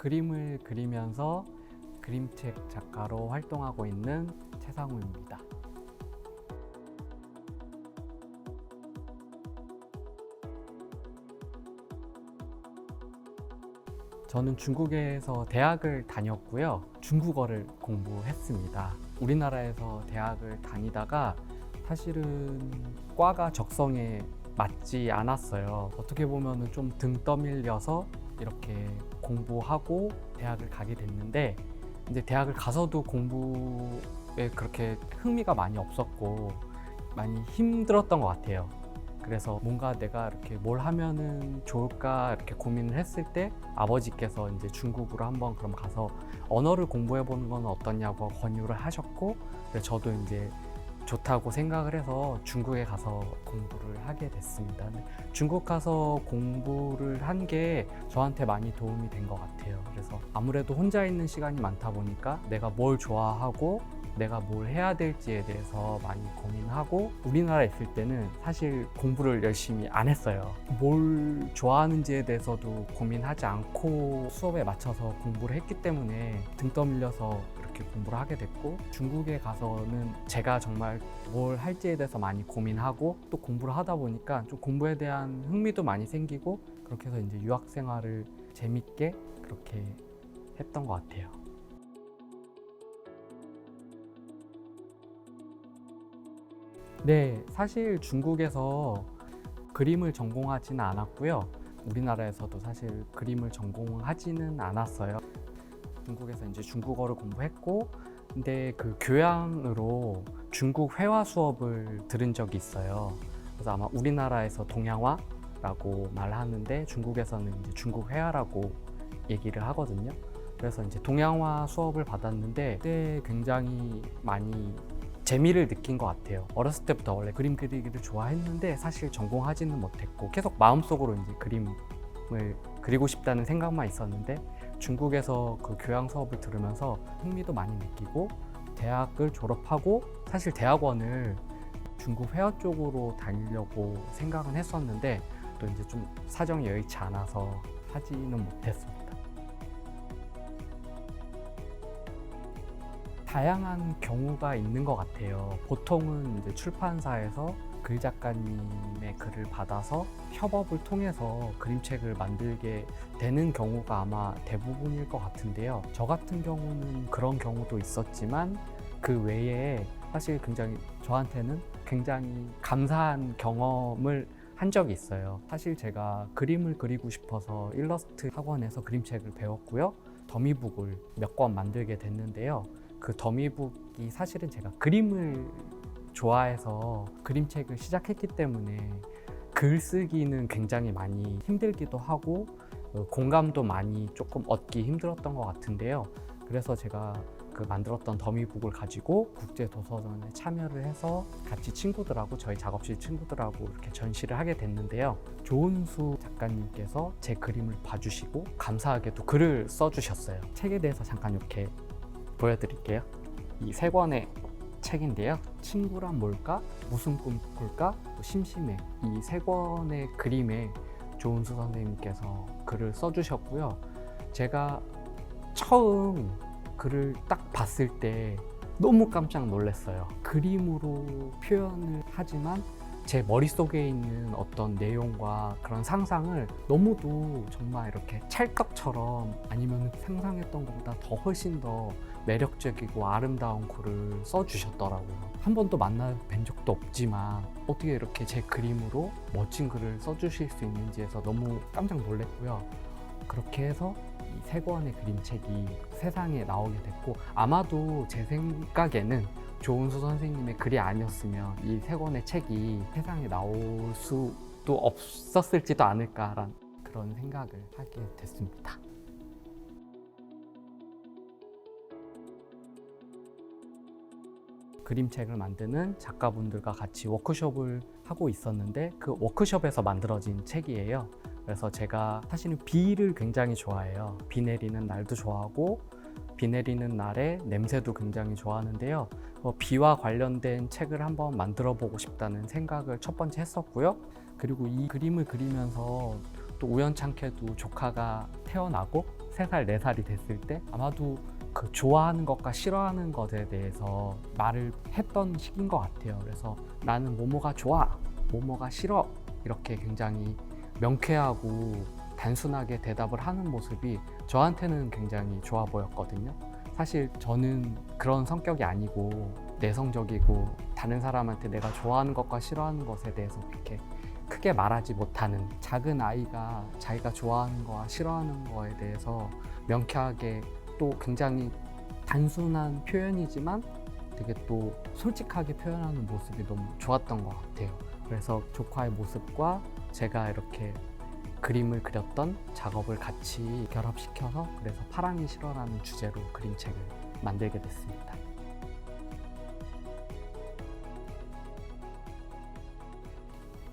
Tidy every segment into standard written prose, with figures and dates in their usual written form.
그림을 그리면서 그림책 작가로 활동하고 있는 최상우입니다. 저는 중국에서 대학을 다녔고요. 중국어를 공부했습니다. 우리나라에서 대학을 다니다가 사실은 과가 적성에 맞지 않았어요. 어떻게 보면 좀 등 떠밀려서 이렇게 공부하고 대학을 가게 됐는데, 이제 대학을 가서도 공부에 그렇게 흥미가 많이 없었고 많이 힘들었던 것 같아요. 그래서 뭔가 내가 이렇게 뭘 하면은 좋을까 이렇게 고민을 했을 때 아버지께서 이제 중국으로 한번 그럼 가서 언어를 공부해 보는 건 어떠냐고 권유를 하셨고, 저도 이제 좋다고 생각을 해서 중국에 가서 공부를 하게 됐습니다. 중국 가서 공부를 한 게 저한테 많이 도움이 된 것 같아요. 그래서 아무래도 혼자 있는 시간이 많다 보니까 내가 뭘 좋아하고 내가 뭘 해야 될지에 대해서 많이 고민하고, 우리나라에 있을 때는 사실 공부를 열심히 안 했어요. 뭘 좋아하는지에 대해서도 고민하지 않고 수업에 맞춰서 공부를 했기 때문에 등 떠밀려서 이렇게 공부를 하게 됐고, 중국에 가서는 제가 정말 뭘 할지에 대해서 많이 고민하고 또 공부를 하다 보니까 좀 공부에 대한 흥미도 많이 생기고, 그렇게 해서 이제 유학 생활을 재밌게 그렇게 했던 것 같아요. 네, 사실 중국에서 그림을 전공하지는 않았고요. 우리나라에서도 사실 그림을 전공하지는 않았어요. 중국에서 이제 중국어를 공부했고, 근데 그 교양으로 중국 회화 수업을 들은 적이 있어요. 그래서 아마 우리나라에서 동양화라고 말하는데 중국에서는 이제 중국 회화라고 얘기를 하거든요. 그래서 이제 동양화 수업을 받았는데 그때 굉장히 많이 재미를 느낀 것 같아요. 어렸을 때부터 원래 그림 그리기를 좋아했는데 사실 전공하지는 못했고 계속 마음속으로 이제 그림을 그리고 싶다는 생각만 있었는데, 중국에서 그 교양 수업을 들으면서 흥미도 많이 느끼고 대학을 졸업하고, 사실 대학원을 중국 회화 쪽으로 다니려고 생각은 했었는데 또 이제 좀 사정이 여의치 않아서 하지는 못했습니다. 다양한 경우가 있는 것 같아요. 보통은 이제 출판사에서 글 작가님의 글을 받아서 협업을 통해서 그림책을 만들게 되는 경우가 아마 대부분일 것 같은데요. 저 같은 경우는 그런 경우도 있었지만 그 외에 사실 저한테는 굉장히 감사한 경험을 한 적이 있어요. 사실 제가 그림을 그리고 싶어서 일러스트 학원에서 그림책을 배웠고요. 더미북을 몇 권 만들게 됐는데요. 그 더미북이 사실은 제가 그림을 좋아해서 그림책을 시작했기 때문에 글쓰기는 굉장히 많이 힘들기도 하고 공감도 많이 조금 얻기 힘들었던 것 같은데요. 그래서 제가 그 만들었던 더미북을 가지고 국제도서전에 참여를 해서 같이 저희 작업실 친구들하고 이렇게 전시를 하게 됐는데요. 조은수 작가님께서 제 그림을 봐주시고 감사하게도 글을 써주셨어요. 책에 대해서 잠깐 이렇게 보여드릴게요. 이 세 권의 책인데요. 친구란 뭘까? 무슨 꿈 꿀까? 또 심심해. 이 세 권의 그림에 조은수 선생님께서 글을 써주셨고요. 제가 처음 글을 딱 봤을 때 너무 깜짝 놀랐어요. 그림으로 표현을 하지만 제 머릿속에 있는 어떤 내용과 그런 상상을 너무도 정말 이렇게 찰떡처럼, 아니면 상상했던 것보다 더 훨씬 더 매력적이고 아름다운 글을 써주셨더라고요. 한 번도 만나뵌 적도 없지만 어떻게 이렇게 제 그림으로 멋진 글을 써주실 수 있는지 해서 너무 깜짝 놀랐고요. 그렇게 해서 이 세 권의 그림책이 세상에 나오게 됐고, 아마도 제 생각에는 조은수 선생님의 글이 아니었으면 이 세 권의 책이 세상에 나올 수도 없었을지도 않을까라는 그런 생각을 하게 됐습니다. 그림책을 만드는 작가분들과 같이 워크숍을 하고 있었는데 그 워크숍에서 만들어진 책이에요. 그래서 제가 사실은 비를 굉장히 좋아해요. 비 내리는 날도 좋아하고 비 내리는 날의 냄새도 굉장히 좋아하는데요. 비와 관련된 책을 한번 만들어 보고 싶다는 생각을 첫 번째 했었고요. 그리고 이 그림을 그리면서 또 우연찮게도 조카가 태어나고 3살, 4살이 됐을 때 아마도 그 좋아하는 것과 싫어하는 것에 대해서 말을 했던 시기인 것 같아요. 그래서 나는 뭐뭐가 좋아, 뭐뭐가 싫어, 이렇게 굉장히 명쾌하고 단순하게 대답을 하는 모습이 저한테는 굉장히 좋아 보였거든요. 사실 저는 그런 성격이 아니고 내성적이고 다른 사람한테 내가 좋아하는 것과 싫어하는 것에 대해서 그렇게 크게 말하지 못하는, 작은 아이가 자기가 좋아하는 거와 싫어하는 거에 대해서 명쾌하게 또 굉장히 단순한 표현이지만 되게 또 솔직하게 표현하는 모습이 너무 좋았던 것 같아요. 그래서 조카의 모습과 제가 이렇게 그림을 그렸던 작업을 같이 결합시켜서 그래서 파랑이 싫어라는 주제로 그림책을 만들게 됐습니다.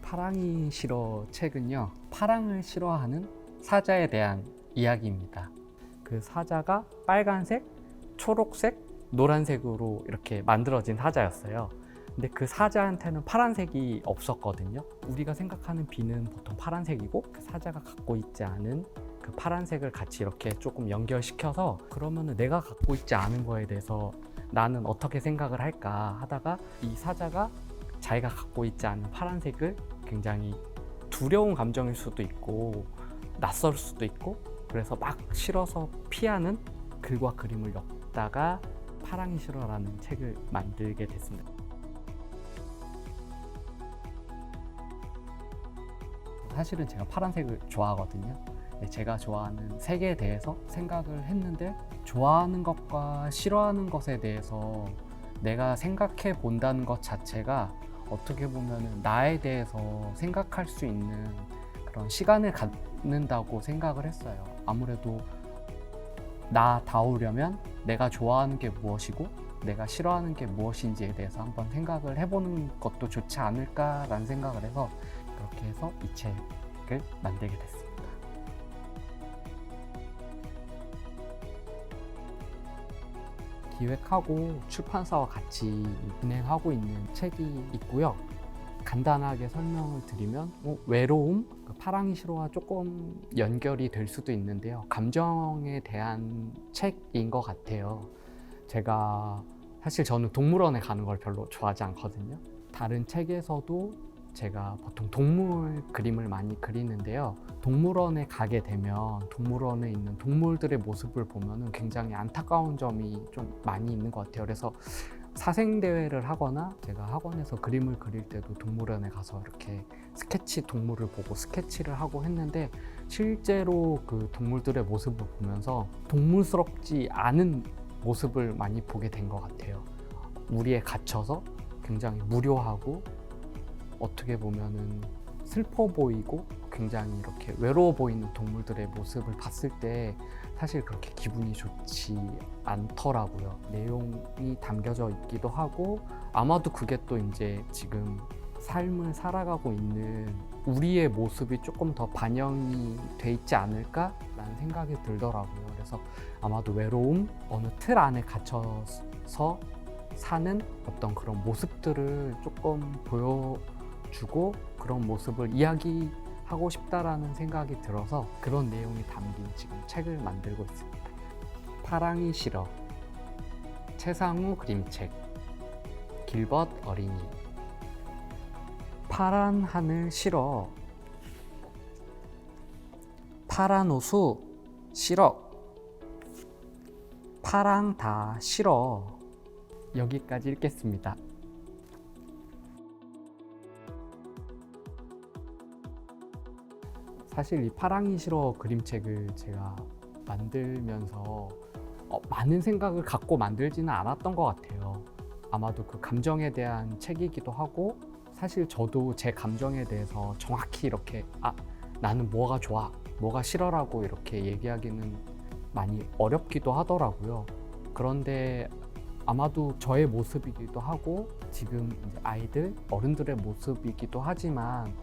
파랑이 싫어 책은요, 파랑을 싫어하는 사자에 대한 이야기입니다. 그 사자가 빨간색, 초록색, 노란색으로 이렇게 만들어진 사자였어요. 근데 그 사자한테는 파란색이 없었거든요. 우리가 생각하는 비는 보통 파란색이고 그 사자가 갖고 있지 않은 그 파란색을 같이 이렇게 조금 연결시켜서 그러면은 내가 갖고 있지 않은 거에 대해서 나는 어떻게 생각을 할까 하다가 이 사자가 자기가 갖고 있지 않은 파란색을 굉장히 두려운 감정일 수도 있고 낯설 수도 있고 그래서 막 싫어서 피하는 글과 그림을 엮다가 파랑이 싫어라는 책을 만들게 됐습니다. 사실은 제가 파란색을 좋아하거든요. 제가 좋아하는 색에 대해서 생각을 했는데 좋아하는 것과 싫어하는 것에 대해서 내가 생각해 본다는 것 자체가 어떻게 보면 나에 대해서 생각할 수 있는 그런 시간을 갖는다고 생각을 했어요. 아무래도 나다우려면 내가 좋아하는 게 무엇이고 내가 싫어하는 게 무엇인지에 대해서 한번 생각을 해보는 것도 좋지 않을까라는 생각을 해서 그렇게 해서 이 책을 만들게 됐습니다. 기획하고 출판사와 같이 진행하고 있는 책이 있고요. 간단하게 설명을 드리면 외로움, 파랑이 싫어와 조금 연결이 될 수도 있는데요. 감정에 대한 책인 것 같아요. 제가 사실 저는 동물원에 가는 걸 별로 좋아하지 않거든요. 다른 책에서도 제가 보통 동물 그림을 많이 그리는데요. 동물원에 가게 되면 동물원에 있는 동물들의 모습을 보면 굉장히 안타까운 점이 좀 많이 있는 것 같아요. 그래서 사생대회를 하거나 제가 학원에서 그림을 그릴 때도 동물원에 가서 이렇게 스케치 동물을 보고 스케치를 하고 했는데 실제로 그 동물들의 모습을 보면서 동물스럽지 않은 모습을 많이 보게 된 것 같아요. 우리에 갇혀서 굉장히 무료하고 어떻게 보면은 슬퍼 보이고 굉장히 이렇게 외로워 보이는 동물들의 모습을 봤을 때 사실 그렇게 기분이 좋지 않더라고요. 내용이 담겨져 있기도 하고 아마도 그게 또 이제 지금 삶을 살아가고 있는 우리의 모습이 조금 더 반영이 돼 있지 않을까라는 생각이 들더라고요. 그래서 아마도 외로움, 어느 틀 안에 갇혀서 사는 어떤 그런 모습들을 조금 보여주고 그런 모습을 이야기하고 싶다라는 생각이 들어서 그런 내용이 담긴 지금 책을 만들고 있습니다. 파랑이 싫어, 최상우 그림책, 길벗 어린이. 파란 하늘 싫어, 파란 호수 싫어, 파랑 다 싫어. 여기까지 읽겠습니다. 사실 이 파랑이 싫어 그림책을 제가 만들면서 많은 생각을 갖고 만들지는 않았던 것 같아요. 아마도 그 감정에 대한 책이기도 하고 사실 저도 제 감정에 대해서 정확히 이렇게 나는 뭐가 좋아, 뭐가 싫어라고 이렇게 얘기하기는 많이 어렵기도 하더라고요. 그런데 아마도 저의 모습이기도 하고 지금 이제 아이들, 어른들의 모습이기도 하지만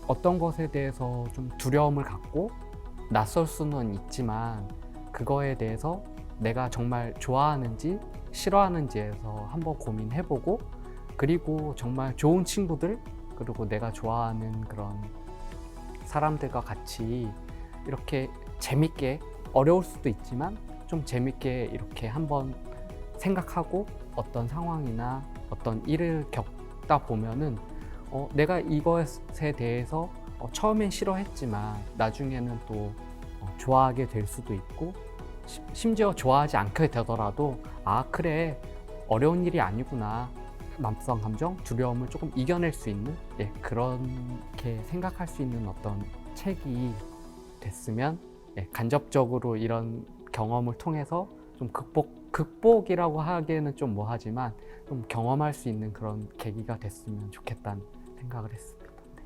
어떤 것에 대해서 좀 두려움을 갖고 낯설 수는 있지만 그거에 대해서 내가 정말 좋아하는지 싫어하는지에서 한번 고민해보고 그리고 정말 좋은 친구들 그리고 내가 좋아하는 그런 사람들과 같이 이렇게 재밌게 어려울 수도 있지만 좀 재밌게 이렇게 한번 생각하고 어떤 상황이나 어떤 일을 겪다 보면은 내가 이것에 대해서 처음엔 싫어했지만 나중에는 또 좋아하게 될 수도 있고 심지어 좋아하지 않게 되더라도 아 그래 어려운 일이 아니구나 남성 감정, 두려움을 조금 이겨낼 수 있는 그렇게 생각할 수 있는 어떤 책이 됐으면 간접적으로 이런 경험을 통해서 좀 극복이라고 하기에는 좀 뭐하지만 좀 경험할 수 있는 그런 계기가 됐으면 좋겠다는 생각을 했습니다. 네.